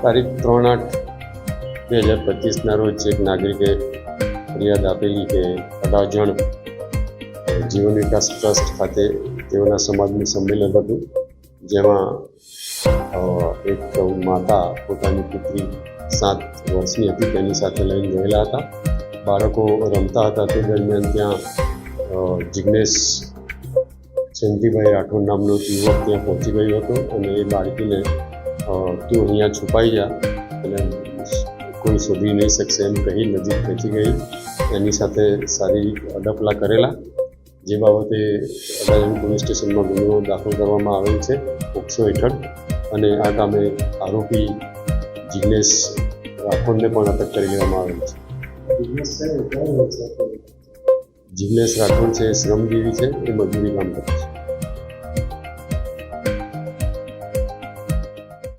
તારીખ 3/8/2025ના રોજ એક નાગરિકે ફરિયાદ આપેલી કે અડાજણ જીવન વિકાસ ટ્રસ્ટ ખાતે તેઓના સમાજનું સંમેલન હતું, જેમાં એક માતા પોતાની પુત્રી 7 વર્ષની હતી તેની સાથે લઈને ગયેલા હતા. બાળકો રમતા હતા તે દરમિયાન ત્યાં જિગ્નેશ ચંદીભાઈ રાઠોડ નામનો યુવક ત્યાં પહોંચી ગયો હતો અને એ બાળકીને તું અહીંયા છુપાઈ જા અને કોઈ શોધી નહીં શકશે એમ કહી નજીક ખેંચી ગઈ. એની સાથે શારીરિક અડપલા કરેલા, જે બાબતે અડાજણ પોલીસ સ્ટેશનમાં ગુનો દાખલ કરવામાં આવેલ છે પોક્સો હેઠળ, અને આ કામે આરોપી જિગ્નેશ રાઠોડને પણ અટક કરી લેવામાં આવેલ છે. જિગ્નેશ રાઠોડ છે, શ્રમજીવી છે, એ મજૂરી કામ કરે છે.